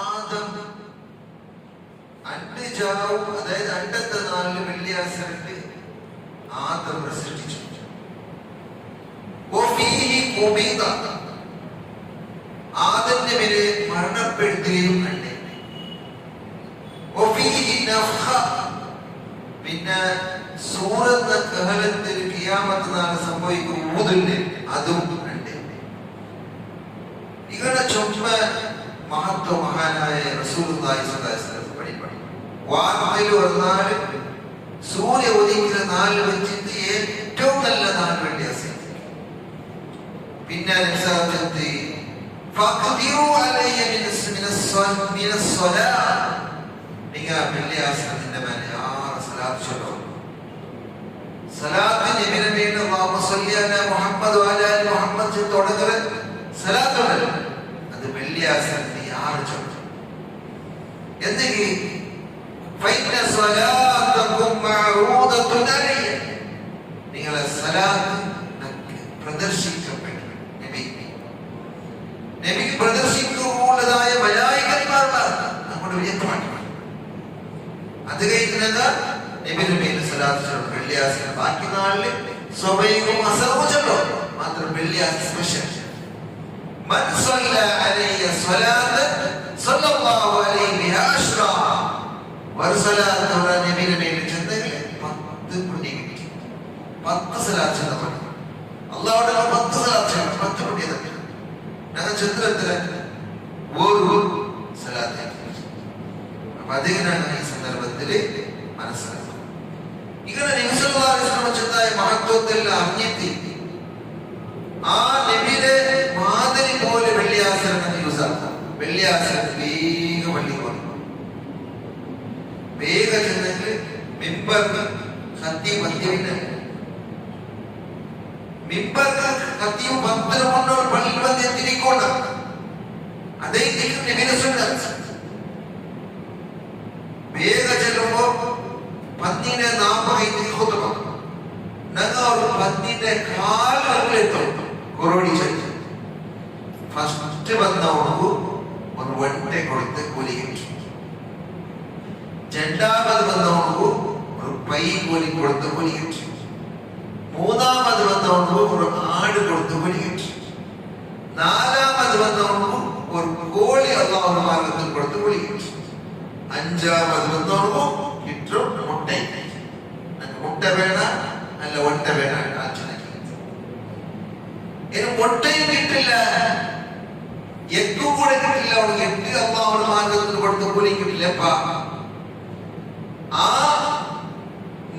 ആദം അണ്ടജാവും, അതായത് അണ്ടത്തെ 4 വെള്ളിയാഴ്ച ആദം സൃഷ്ടിച്ചു. ആദന്റെ പേര് മരണപ്പെടുത്തുകയും ഉണ്ട്. പിന്നെ സൂറത്ത് കഹലത്തിൽ ഖിയാമത്ത് നാൾ സംഭവിക്കും ഊതുണ്ട്, അതും ഉണ്ട്. ഇങ്ങനെ ചുമ മഹത്വ മഹാനായ റസൂലുള്ളാഹി സ്വല്ലല്ലാഹു അലൈഹി വസല്ലം വാർത്തയിൽ വന്നാൽ സൂര്യ ഉദിക്കുന്ന 4 വെച്ചിട്ട് ഏറ്റവും നല്ല 4 വെള്ളിയാഴ്ച. പിന്നെ നിങ്ങൾ വെള്ളിയാഴ്ചത്തിന്റെ മേലെ 6 സലാത്ത് ചൊല്ലണം. സലാത്ത് നബിയുടെ മേൽ അല്ലാഹുമ്മ സ്വല്ലി അലാ മുഹമ്മദ് വഅലാ ആലി മുഹമ്മദ് തുടങ്ങുന്ന സലാത്ത് ഉണ്ട്. അത് വെള്ളിയാഴ്ചത്തിന്റെ 6 ചൊല്ലണം. എന്തെങ്കിലും നിങ്ങളെ സലാത്ത് പ്രദർശിക്കപ്പെട്ടു. നബിക്ക് പ്രദർശിക്കുള്ളതായ മലായികന്മാർ നമ്മുടെ വിജയമാണ്. അത് കഴിഞ്ഞാൽ നബിയുടെ മേൽ സലാത്ത് ചൊല്ലണം വെള്ളിയാഴ്ച. ബാക്കി നാളില് സ്വബൈയും അസറും ചൊല്ലും, മാത്രം വെള്ളിയാഴ്ച സ്പെഷ്യൽ. മൻ സ്വല്ല അലൈഹി സ്വലാത്ത് സല്ലല്ലാഹു അലൈഹി ബിഹാ അശ്റാ വറസലാത്ത് നബിയുടെ മേൽ ചെന്നെങ്കിൽ 10 പുണ്യം കിട്ടി. 10 സലാത്ത് ചെന്നപ്പോൾ അല്ലാഹുവിന്റെ 10 സലാത്ത് ചെന്ന 10 പുണ്യം തന്നെ. ഞങ്ങൾ ചന്ദ്രത്തില് ഒരു സലാത്ത്. അപ്പൊ അതിനാണ് ഈ സന്ദർഭത്തില് മനസ്സിലാക്കുന്നത്. ഇങ്ങനെ നബി സല്ലല്ലാഹു അലൈഹി വസല്ലം ചെന്നായ മഹത്വത്തിൽ അറിഞ്ഞെത്തി ആ നബിയുടെ മാതിരി പോലെ വെള്ളിയാഴ്ച വെള്ളിയാഴ്ച വേഗം പള്ളി വന്നു. വേഗം ചെന്നിട്ട് മിമ്പർക്ക് സത്യം പത്തിവില്ല. മിമ്പർക്ക് സത്യം 10 കൊണ്ടോ പള്ളിയിൽ വന്ന് എത്തിരിക്കോണ്ട. അതേ വേഗം ചെല്ലുമ്പോ പന്നിനെ 40 ഞങ്ങൾ പന്നിന്റെ കാലെത്തും കൊറോടി ചെല്ലും. ഫസ്റ്റ് വന്നവർക്ക് ഒരു വണ്ടേ കൊടുത്ത് കൂലി കിട്ടി. രണ്ടാമത് വന്നവർക്ക് ഒരു പൈ കൂലി കൊടുത്ത് കൂലി കിട്ടി. മൂന്നാമത് വന്നവർക്ക് ഒരു ആട് കൊടുത്ത് കൂലി കിട്ടി. നാലാമത് വന്നവർക്ക് ഒരു കോഴി അല്ലാഹുവിന്റെ മാർഗ്ഗത്തിൽ കൊടുത്ത് കൂലി കിട്ടി. അഞ്ചാമത് വന്നവർക്ക് കിട്ടും മുട്ട. മുട്ട വേണ അല്ല ഒട്ട വേണ. ഇനി മുട്ടയും കിട്ടില്ല, എഗ്ഗും കൂടെ കിട്ടില്ല. അവർക്ക് എഗ്ഗ് അല്ലാഹുവിന്റെ മാർഗ്ഗത്തിൽ കൊടുത്ത് കൂലി കിട്ടില്ലപ്പാ. ആ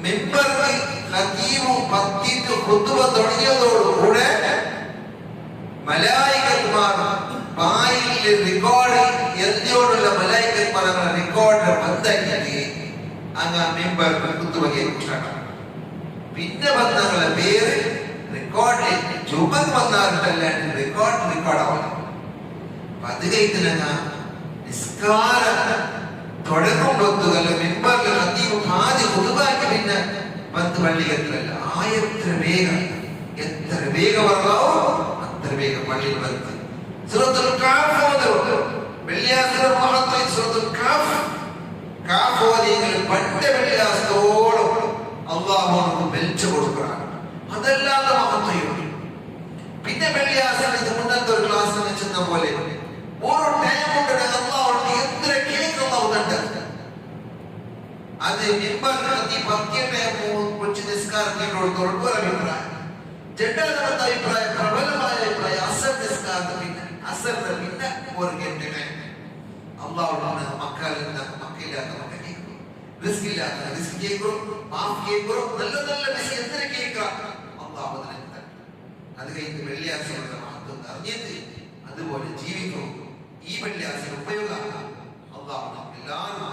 മിമ്പറിൽ ഖതീബ് പത്തിട്ട് ഖുതുബ തുടങ്ങിയതോടുകൂടെ മലായികന്മാർ ബായിൽ റെക്കോർഡ് എന്തിയോടുള്ള മലായികന്മാർ അങ്ങനെ റെക്കോർഡ് ബന്ധാക്കി അങ്ങ് മിമ്പറിൽ ഖുതുബ കേൾക്കണം. പിന്നെ ബന്ധങ്ങളെ പേര് റെക്കോർഡ് ജുമൽ വന്നാറുണ്ടല്ലാണ്ട് റെക്കോർഡ് ആവണം. അത് കഴിഞ്ഞ നിസ്കാര തുടങ്ങുമ്പോഴല്ല മിമ്പറിൽ ഖതീബ് ആദ്യം ഖുതുബാക്കി പിന്നെ 10 പള്ളികളിലല്ല. എത്ര വേഗം പറഞ്ഞാവോ അത്ര വേഗം പള്ളിയിൽ വന്ന് സൂറത്തുൽ കഹ്ഫ് ഓതും. വെള്ളിയാഴ്ച മഹത്വം സൂറത്തുൽ കഹ്ഫ് ഓതിയെങ്കിൽ പണ്ട് വെള്ളിയാഴ്ചയോളം അല്ലാഹു വെളിച്ചു കൊടുക്കണം. അതല്ലാതെ മഹത്വമുണ്ട്. പിന്നെ വെള്ളിയാഴ്ച ഇത് മുന്നത്തെ ഒരു ക്ലാസ്സിൽ ചെന്ന പോലെ ഒരു ടൈം ഉണ്ട് അല്ലാഹു എത്ര കേക്ക് അല്ലാഹുണ്ട്. അത് മിമ്പറിൽ പത്തിയുടെ കൊച്ചു നിസ്കാരത്തിനോട് ഒരു അഭിപ്രായം. രണ്ടാമത്തെ അഭിപ്രായം, പ്രബലമായ അഭിപ്രായം, അസർ നിസ്കാരത്തിൽ പിന്നെ അസറിന് പിന്നെ ഒരു ഗെറ്റിനെ അല്ലാഹുവിന്റെ മക്കയില്ലാത്ത മക്ക കേൾക്കും, റിസ്ക് ഇല്ലാത്ത റിസ്ക് കേൾക്കും, മാഫ് കേൾക്കും, നല്ല നല്ല റിസ്ക് എത്ര കേൾക്കാം അല്ലാഹു അതിനെ. അത് കഴിഞ്ഞ് വെള്ളിയാഴ്ചയുടെ മഹത്വം അറിഞ്ഞിട്ട് അതുപോലെ ജീവിക്കും. ഈ വെള്ളിയാഴ്ച ഉപയോഗം അല്ലാഹു എല്ലാവരും